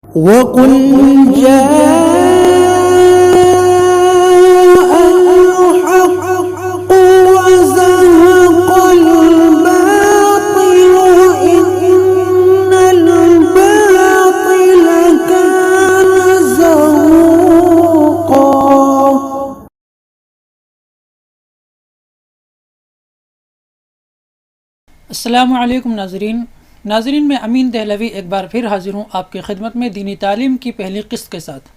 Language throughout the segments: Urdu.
وَقُلْ جَاءَ الْحَقُّ وَزَهَقَ الْبَاطِلُ إِنَّ الْبَاطِلَ كَانَ زَهُوقًا۔ السلام علیکم ناظرین میں امین دہلوی ایک بار پھر حاضر ہوں آپ کی خدمت میں دینی تعلیم کی پہلی قسط کے ساتھ۔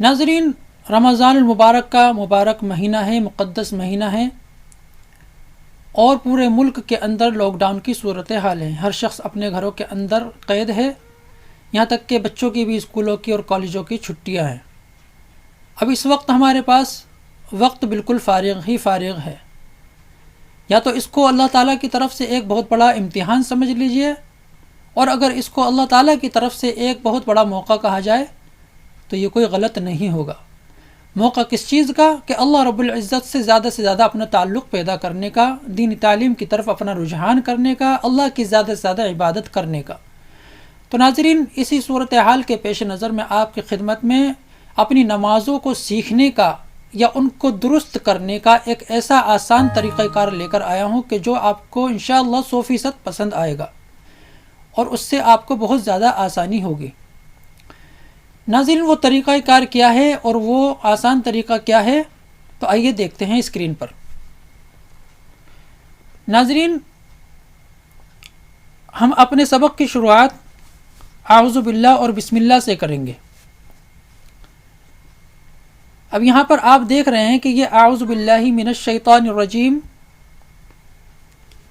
ناظرین، رمضان المبارک کا مبارک مہینہ ہے، مقدس مہینہ ہے، اور پورے ملک کے اندر لاک ڈاؤن کی صورتحال ہے۔ ہر شخص اپنے گھروں کے اندر قید ہے، یہاں تک کہ بچوں کی بھی اسکولوں کی اور کالجوں کی چھٹیاں ہیں۔ اب اس وقت ہمارے پاس وقت بالکل فارغ ہے۔ یا تو اس کو اللہ تعالیٰ کی طرف سے ایک بہت بڑا امتحان سمجھ لیجئے، اور اگر اس کو اللہ تعالیٰ کی طرف سے ایک بہت بڑا موقع کہا جائے تو یہ کوئی غلط نہیں ہوگا۔ موقع کس چیز کا؟ کہ اللہ رب العزت سے زیادہ اپنا تعلق پیدا کرنے کا، دینی تعلیم کی طرف اپنا رجحان کرنے کا، اللہ کی زیادہ سے زیادہ عبادت کرنے کا۔ تو ناظرین، اسی صورتحال کے پیش نظر میں آپ کی خدمت میں اپنی نمازوں کو سیکھنے کا یا ان کو درست کرنے کا ایک ایسا آسان طریقہ کار لے کر آیا ہوں کہ جو آپ کو انشاءاللہ 100% پسند آئے گا، اور اس سے آپ کو بہت زیادہ آسانی ہوگی۔ ناظرین، وہ طریقہ کار کیا ہے اور وہ آسان طریقہ کیا ہے؟ تو آئیے دیکھتے ہیں اسکرین پر۔ ناظرین، ہم اپنے سبق کی شروعات اعوذ باللہ اور بسم اللہ سے کریں گے۔ اب یہاں پر آپ دیکھ رہے ہیں کہ یہ اعوذ باللہ من الشیطان الرجیم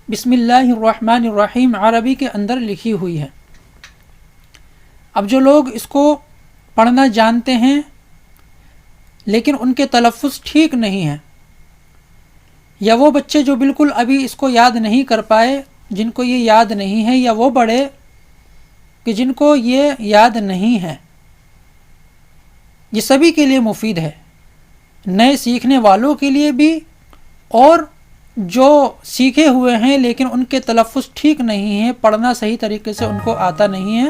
بسم اللہ الرحمن الرحیم عربی کے اندر لکھی ہوئی ہے۔ اب جو لوگ اس کو پڑھنا جانتے ہیں لیکن ان کے تلفظ ٹھیک نہیں ہیں، یا وہ بچے جو بالکل ابھی اس کو یاد نہیں کر پائے، جن کو یہ یاد نہیں ہے، یا وہ بڑے کہ جن کو یہ یاد نہیں ہے، یہ سبھی کے لیے مفید ہے، نئے سیکھنے والوں کے لیے بھی، اور جو سیکھے ہوئے ہیں لیکن ان کے تلفظ ٹھیک نہیں ہیں، پڑھنا صحیح طریقے سے ان کو آتا نہیں ہے،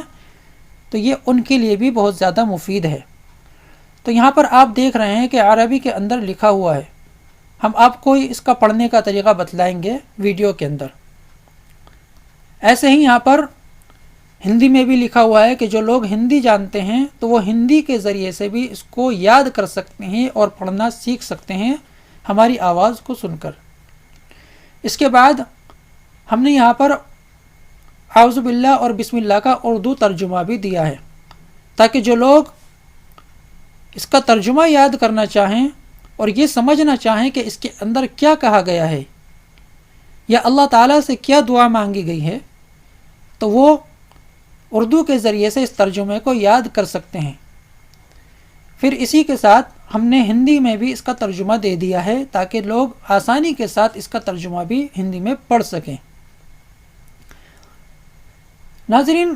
تو یہ ان کے لیے بھی بہت زیادہ مفید ہے۔ تو یہاں پر آپ دیکھ رہے ہیں کہ عربی کے اندر لکھا ہوا ہے، ہم آپ کو اس کا پڑھنے کا طریقہ بتلائیں گے ویڈیو کے اندر۔ ایسے ہی یہاں پر ہندی میں بھی لکھا ہوا ہے کہ جو لوگ ہندی جانتے ہیں تو وہ ہندی کے ذریعے سے بھی اس کو یاد کر سکتے ہیں اور پڑھنا سیکھ سکتے ہیں ہماری آواز کو سن کر۔ اس کے بعد ہم نے یہاں پر اعوذ باللہ اور بسم اللہ کا اردو ترجمہ بھی دیا ہے، تاکہ جو لوگ اس کا ترجمہ یاد کرنا چاہیں اور یہ سمجھنا چاہیں کہ اس کے اندر کیا کہا گیا ہے یا اللہ تعالیٰ سے کیا دعا مانگی گئی ہے، تو وہ اردو کے ذریعے سے اس ترجمے کو یاد کر سکتے ہیں۔ پھر اسی کے ساتھ ہم نے ہندی میں بھی اس کا ترجمہ دے دیا ہے تاکہ لوگ آسانی کے ساتھ اس کا ترجمہ بھی ہندی میں پڑھ سکیں۔ ناظرین،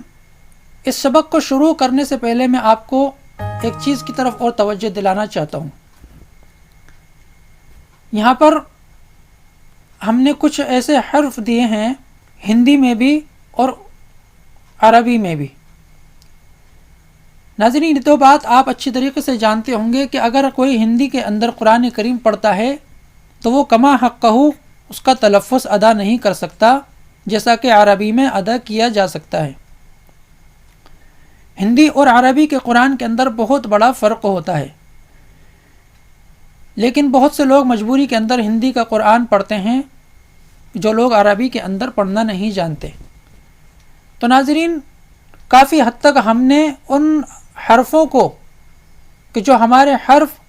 اس سبق کو شروع کرنے سے پہلے میں آپ کو ایک چیز کی طرف اور توجہ دلانا چاہتا ہوں۔ یہاں پر ہم نے کچھ ایسے حرف دیے ہیں ہندی میں بھی اور عربی میں بھی۔ ناظرین، یہ تو بات آپ اچھی طریقے سے جانتے ہوں گے کہ اگر کوئی ہندی کے اندر قرآن کریم پڑھتا ہے تو وہ کما حقہ اس کا تلفظ ادا نہیں کر سکتا جیسا کہ عربی میں ادا کیا جا سکتا ہے۔ ہندی اور عربی کے قرآن کے اندر بہت بڑا فرق ہوتا ہے، لیکن بہت سے لوگ مجبوری کے اندر ہندی کا قرآن پڑھتے ہیں جو لوگ عربی کے اندر پڑھنا نہیں جانتے۔ تو ناظرین، کافی حد تک ہم نے ان حرفوں کو کہ جو ہمارے حرف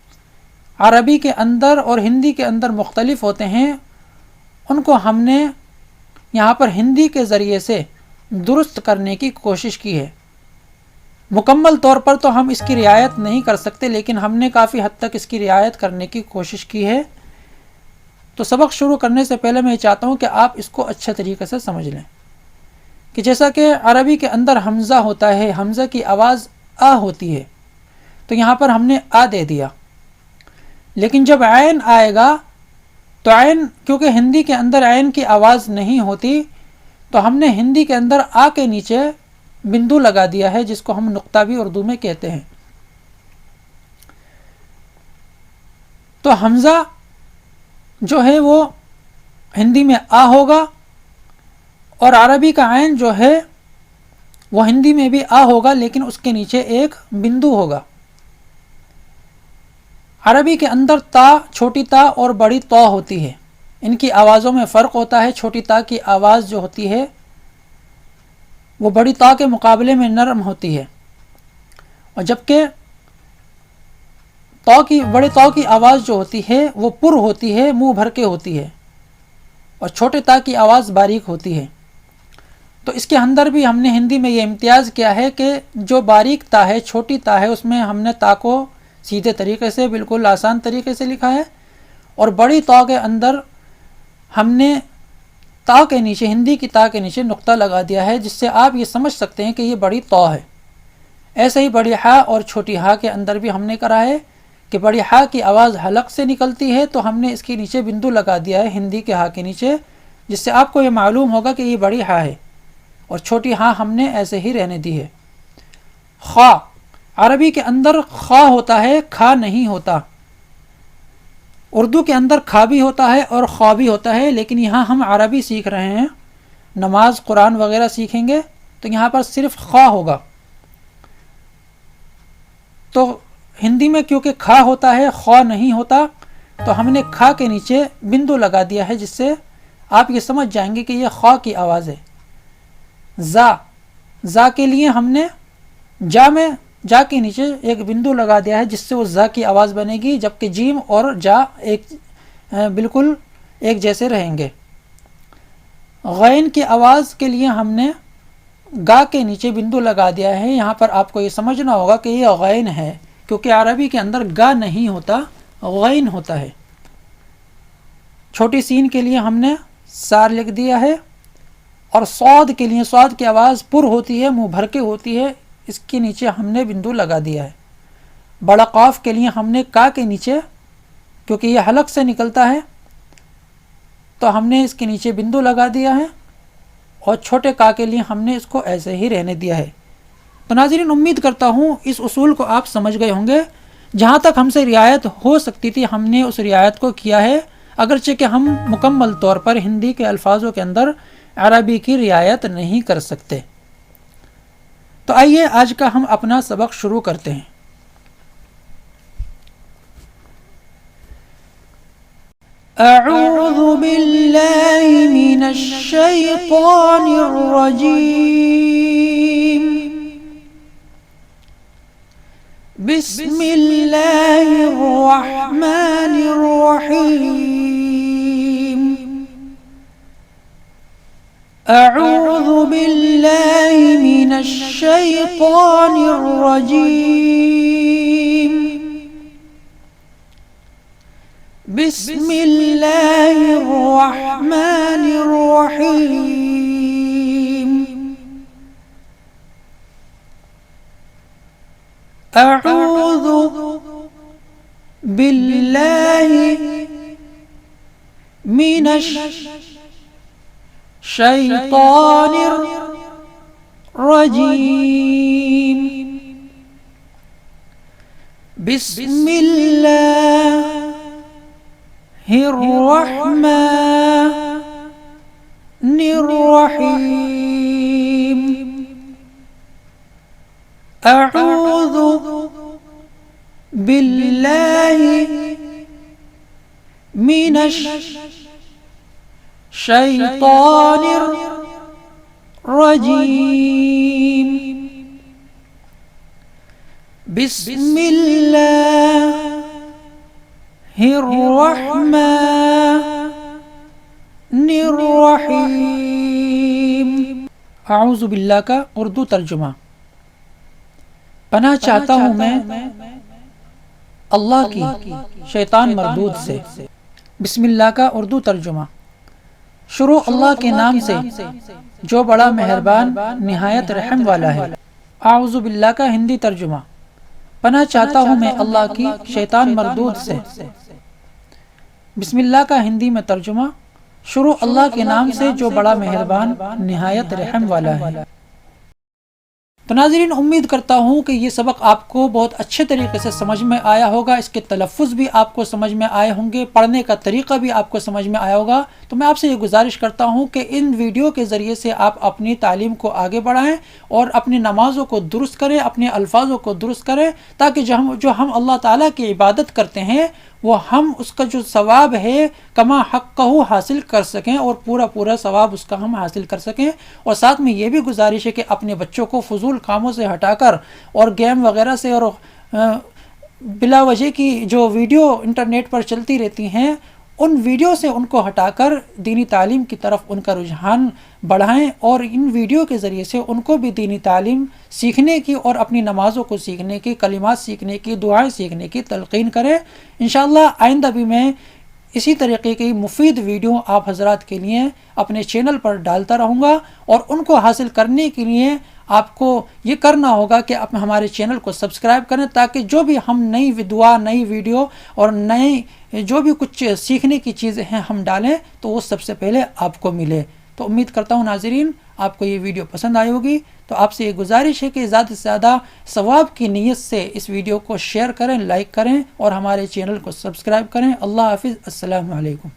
عربی کے اندر اور ہندی کے اندر مختلف ہوتے ہیں، ان کو ہم نے یہاں پر ہندی کے ذریعے سے درست کرنے کی کوشش کی ہے۔ مکمل طور پر تو ہم اس کی رعایت نہیں کر سکتے، لیکن ہم نے کافی حد تک اس کی رعایت کرنے کی کوشش کی ہے۔ تو سبق شروع کرنے سے پہلے میں چاہتا ہوں کہ آپ اس کو اچھے طریقے سے سمجھ لیں کہ جیسا کہ عربی کے اندر حمزہ ہوتا ہے، حمزہ کی آواز آ ہوتی ہے، تو یہاں پر ہم نے آ دے دیا، لیکن جب عین آئے گا تو عین، کیونکہ ہندی کے اندر عین کی آواز نہیں ہوتی، تو ہم نے ہندی کے اندر آ کے نیچے بندو لگا دیا ہے، جس کو ہم نقطہ بھی اردو میں کہتے ہیں۔ تو حمزہ جو ہے وہ ہندی میں آ ہوگا، اور عربی کا عین جو ہے وہ ہندی میں بھی آ ہوگا، لیکن اس کے نیچے ایک بندو ہوگا۔ عربی کے اندر تا، چھوٹی تا اور بڑی طا ہوتی ہے، ان کی آوازوں میں فرق ہوتا ہے۔ چھوٹی تا کی آواز جو ہوتی ہے وہ بڑی تا کے مقابلے میں نرم ہوتی ہے، اور جبکہ بڑی تا کی آواز جو ہوتی ہے وہ پر ہوتی ہے، منہ بھر کے ہوتی ہے، اور چھوٹے تا کی آواز باریک ہوتی ہے۔ تو اس کے اندر بھی ہم نے ہندی میں یہ امتیاز کیا ہے کہ جو باریک تا ہے، چھوٹی تا ہے، اس میں ہم نے تا کو سیدھے طریقے سے، بالکل آسان طریقے سے لکھا ہے، اور بڑی تا کے اندر ہم نے تا کے نیچے، ہندی کی تا کے نیچے نقطہ لگا دیا ہے، جس سے آپ یہ سمجھ سکتے ہیں کہ یہ بڑی تا ہے۔ ایسے ہی بڑی ہا اور چھوٹی ہا کے اندر بھی ہم نے کرا ہے کہ بڑی ہا کی آواز حلق سے نکلتی ہے، تو ہم نے اس کے نیچے بندو لگا دیا ہے ہندی کے ہا کے نیچے، جس سے آپ کو یہ معلوم ہوگا کہ یہ بڑی ہا ہے، اور چھوٹی ہا ہم نے ایسے ہی رہنے دی ہے۔ خا، عربی کے اندر خا ہوتا ہے، کھا نہیں ہوتا۔ اردو کے اندر کھا بھی ہوتا ہے اور خا بھی ہوتا ہے، لیکن یہاں ہم عربی سیکھ رہے ہیں، نماز قرآن وغیرہ سیکھیں گے تو یہاں پر صرف خا ہوگا۔ تو ہندی میں کیونکہ کھا ہوتا ہے، خا نہیں ہوتا، تو ہم نے کھا کے نیچے بندو لگا دیا ہے، جس سے آپ یہ سمجھ جائیں گے کہ یہ خا کی آواز ہے۔ زا کے لیے ہم نے جا کے نیچے ایک بندو لگا دیا ہے، جس سے وہ زا کی آواز بنے گی، جبکہ جیم اور جا بالکل ایک جیسے رہیں گے۔ غین کی آواز کے لیے ہم نے گا کے نیچے بندو لگا دیا ہے۔ یہاں پر آپ کو یہ سمجھنا ہوگا کہ یہ غین ہے، کیونکہ عربی کے اندر گا نہیں ہوتا، غین ہوتا ہے۔ چھوٹی سین کے لیے ہم نے سار لکھ دیا ہے، اور صاد کے لیے، صاد کی آواز پر ہوتی ہے، منہ بھر کے ہوتی ہے، اس کے نیچے ہم نے بندو لگا دیا ہے۔ بڑا قاف کے لیے ہم نے کا کے نیچے، کیونکہ یہ حلق سے نکلتا ہے تو ہم نے اس کے نیچے بندو لگا دیا ہے، اور چھوٹے کا کے لیے ہم نے اس کو ایسے ہی رہنے دیا ہے۔ تو ناظرین، امید کرتا ہوں اس اصول کو آپ سمجھ گئے ہوں گے۔ جہاں تک ہم سے رعایت ہو سکتی تھی ہم نے اس رعایت کو کیا ہے، اگرچہ کہ ہم مکمل طور پر ہندی کے الفاظوں کے اندر عربی کی رعایت نہیں کر سکتے۔ تو آئیے آج کا ہم اپنا سبق شروع کرتے ہیں۔ اعوذ باللہ من الشیطان الرجیم، بسم اللہ الرحمن الرحیم۔ اعوذ باللہ من الشیطان الرجیم، بسم اللہ الرحمن الرحیم۔ اعوذ باللہ من الشیطان الرجیم، بسم اللہ الرحمن الرحیم۔ اعوذ باللہ من الشیطان الرجیم، بسم اللہ الرحمن الرحیم۔ اعوذ باللہ کا اردو ترجمہ۔ پناہ چاہتا ہوں میں اللہ کی شیطان مردود سے۔ بسم اللہ کا اردو ترجمہ۔ شروع اللہ کے نام سے جو بڑا مہربان نہایت رحم والا ہے۔ اعوذ باللہ کا ہندی ترجمہ۔ پناہ چاہتا ہوں میں اللہ کی شیطان مردود سے۔ بسم اللہ کا ہندی میں ترجمہ۔ شروع اللہ کے نام سے جو بڑا مہربان نہایت رحم والا ہے۔ تو ناظرین امید کرتا ہوں کہ یہ سبق آپ کو بہت اچھے طریقے سے سمجھ میں آیا ہوگا، اس کے تلفظ بھی آپ کو سمجھ میں آئے ہوں گے، پڑھنے کا طریقہ بھی آپ کو سمجھ میں آیا ہوگا۔ تو میں آپ سے یہ گزارش کرتا ہوں کہ ان ویڈیو کے ذریعے سے آپ اپنی تعلیم کو آگے بڑھائیں اور اپنی نمازوں کو درست کریں، اپنے الفاظوں کو درست کریں، تاکہ جو ہم اللہ تعالیٰ کی عبادت کرتے ہیں وہ ہم اس کا جو ثواب ہے کما حقہ حاصل کر سکیں، اور پورا ثواب اس کا ہم حاصل کر سکیں۔ اور ساتھ میں یہ بھی گزارش ہے کہ اپنے بچوں کو فضول کاموں سے ہٹا کر اور گیم وغیرہ سے اور بلا وجہ کی جو ویڈیو انٹرنیٹ پر چلتی رہتی ہیں ان ویڈیو سے ان کو ہٹا کر دینی تعلیم کی طرف ان کا رجحان بڑھائیں، اور ان ویڈیو کے ذریعے سے ان کو بھی دینی تعلیم سیکھنے کی اور اپنی نمازوں کو سیکھنے کی، کلمات سیکھنے کی، دعائیں سیکھنے کی تلقین کریں۔ انشاءاللہ آئندہ بھی میں اسی طریقے کی مفید ویڈیو آپ حضرات کے لیے اپنے چینل پر ڈالتا رہوں گا، اور ان کو حاصل کرنے کے لیے آپ کو یہ کرنا ہوگا کہ آپ ہمارے چینل کو سبسکرائب کریں، تاکہ جو بھی ہم نئی دعا، نئی ویڈیو اور نئی جو بھی کچھ سیکھنے کی چیزیں ہیں ہم ڈالیں تو وہ سب سے پہلے آپ کو ملے۔ تو امید کرتا ہوں ناظرین آپ کو یہ ویڈیو پسند آئی ہوگی۔ تو آپ سے یہ گزارش ہے کہ زیادہ سے زیادہ ثواب کی نیت سے اس ویڈیو کو شیئر کریں، لائک کریں اور ہمارے چینل کو سبسکرائب کریں۔ اللہ حافظ، السلام علیکم۔